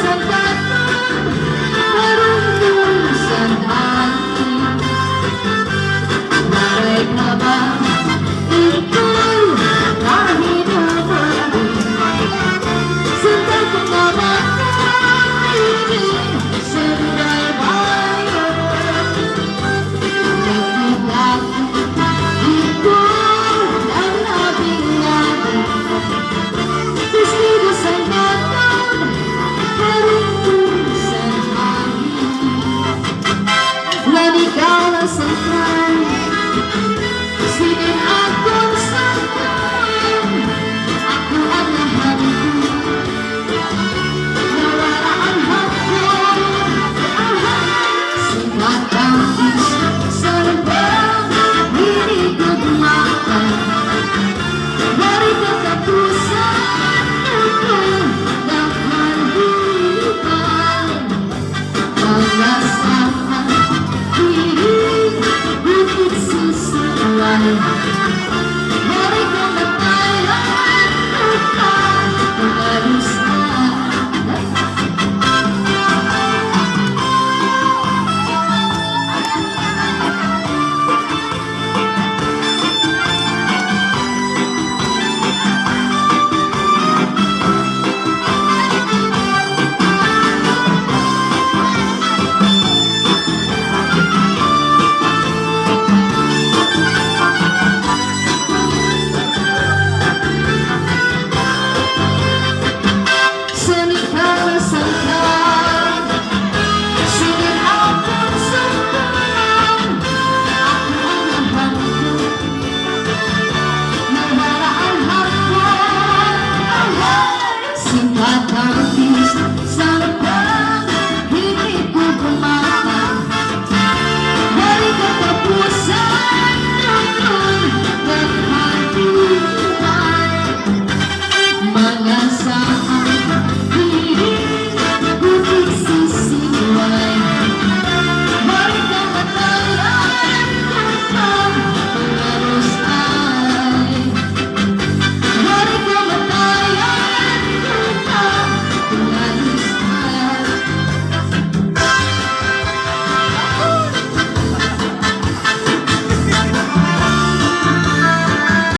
kesempatan beruntusan hati. Mereka itu hidup baru. Sudah kemamakan ini sudah bayar. Laki-laki itu dan nabi-nabi pasti kesempatan beruntusan hati. Lagi kala sentral sini aku sayang, aku anak hatiku, nawaraan hati, sempatan serba diriku makan. Mari kita pusat dalam kehidupan, merasakan diri untuk sesuai. Mari kita tayang lupa mengharuskan. Simpatan